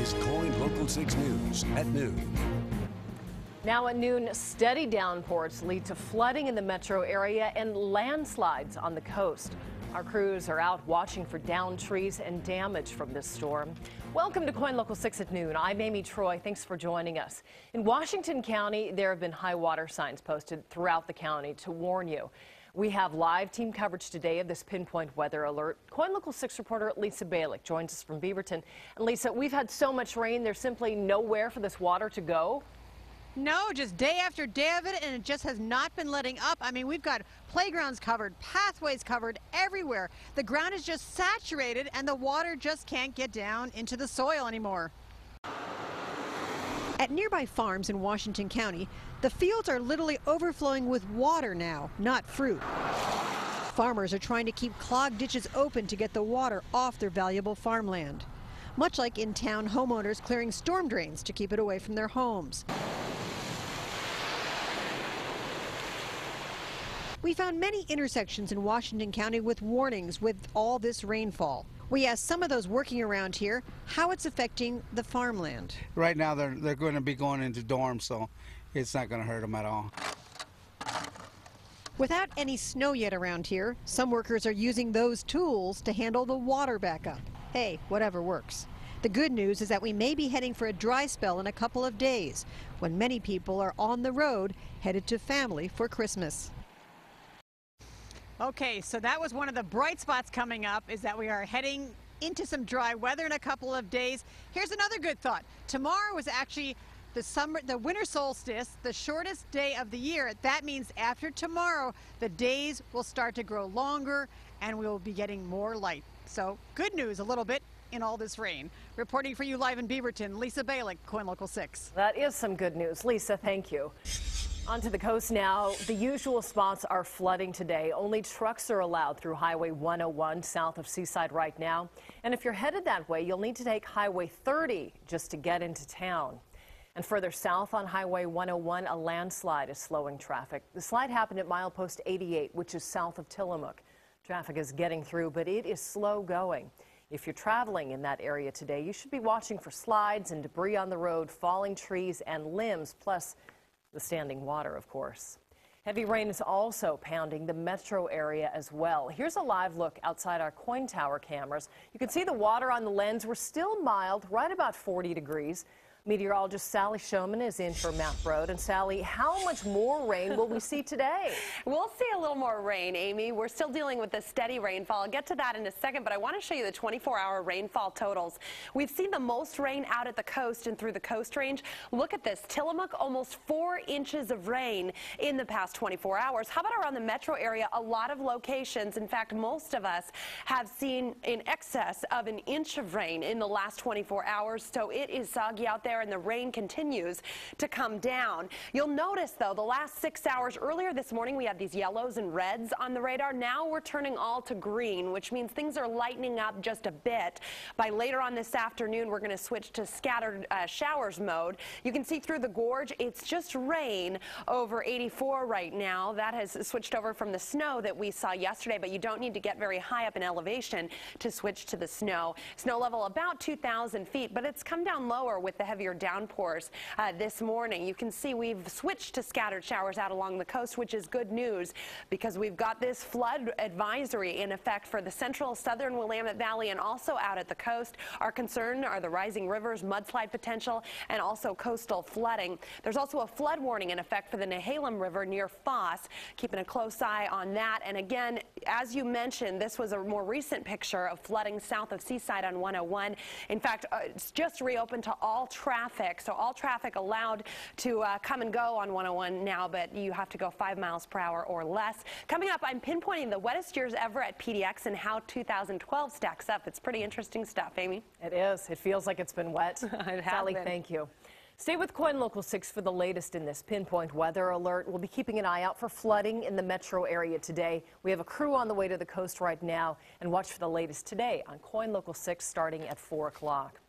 is KOIN Local 6 News at noon. Now at noon, steady downpours lead to flooding in the metro area and landslides on the coast. Our crews are out watching for downed trees and damage from this storm. Welcome to KOIN Local 6 at noon. I'm Amy Troy. Thanks for joining us. In Washington County, there have been high water signs posted throughout the county to warn you. We have live team coverage today of this pinpoint weather alert. KOIN Local 6 reporter Lisa Balick joins us from Beaverton. And Lisa, we've had so much rain, there's simply nowhere for this water to go. No, just day after day of it, and it just has not been letting up. I mean, we've got playgrounds covered, pathways covered everywhere. The ground is just saturated, and the water just can't get down into the soil anymore. At nearby farms in Washington County, the fields are literally overflowing with water now, not fruit. Farmers are trying to keep clogged ditches open to get the water off their valuable farmland. Much like in town, homeowners clearing storm drains to keep it away from their homes. We found many intersections in Washington County with warnings with all this rainfall. We asked some of those working around here how it's affecting the farmland. Right now they're going to be going into dorms, so it's not going to hurt them at all. Without any snow yet around here, some workers are using those tools to handle the water backup. Hey, whatever works. The good news is that we may be heading for a dry spell in a couple of days, when many people are on the road headed to family for Christmas. Okay, so that was one of the bright spots coming up, is that we are heading into some dry weather in a couple of days. Here's another good thought. Tomorrow was actually the winter solstice, the shortest day of the year. That means after tomorrow, the days will start to grow longer and we will be getting more light. So good news a little bit in all this rain. Reporting for you live in Beaverton, Lisa Balick, KOIN Local 6. That is some good news. Lisa, thank you. Onto the coast now. The usual spots are flooding today. Only trucks are allowed through Highway 101 south of Seaside right now. And if you're headed that way, you'll need to take Highway 30 just to get into town. And further south on Highway 101, a landslide is slowing traffic. The slide happened at milepost 88, which is south of Tillamook. Traffic is getting through, but it is slow going. If you're traveling in that area today, you should be watching for slides and debris on the road, falling trees and limbs, plus the standing water, of course. Heavy rain is also pounding the metro area as well. Here's a live look outside our KOIN Tower cameras. You can see the water on the lens. We're still mild, right about 40 degrees. Meteorologist Sally Showman is in for Map Road. And Sally, how much more rain will we see today? We'll see a little more rain, Amy. We're still dealing with the steady rainfall. I'll get to that in a second, but I want to show you the 24-hour rainfall totals. We've seen the most rain out at the coast and through the Coast Range. Look at this. Tillamook, almost 4 inches of rain in the past 24 hours. How about around the metro area? A lot of locations, in fact, most of us have seen in excess of 1 inch of rain in the last 24 hours. So it is soggy out there, and the rain continues to come down. You'll notice, though, the last 6 hours, earlier this morning we had these yellows and reds on the radar. Now we're turning all to green, which means things are lightening up just a bit. By later on this afternoon, we're going to switch to scattered showers mode. You can see through the gorge, it's just rain over 84 right now. That has switched over from the snow that we saw yesterday, but you don't need to get very high up in elevation to switch to the snow. Snow level about 2,000 feet, but it's come down lower with the heavier downpours this morning. You can see we've switched to scattered showers out along the coast, which is good news because we've got this flood advisory in effect for the central southern Willamette Valley and also out at the coast. Our concern are the rising rivers, mudslide potential, and also coastal flooding. There's also a flood warning in effect for the Nehalem River near Foss. Keeping a close eye on that. And again, as you mentioned, this was a more recent picture of flooding south of Seaside on 101. In fact, it's just reopened to all traffic, so all traffic allowed to come and go on 101 now, but you have to go 5 miles per hour or less. Coming up, I'm pinpointing the wettest years ever at PDX and how 2012 stacks up. It's pretty interesting stuff, Amy. It is. It feels like it's been wet. Sally, thank you. Stay with KOIN Local 6 for the latest in this pinpoint weather alert. We'll be keeping an eye out for flooding in the metro area today. We have a crew on the way to the coast right now, and watch for the latest today on KOIN Local 6 starting at 4 o'clock.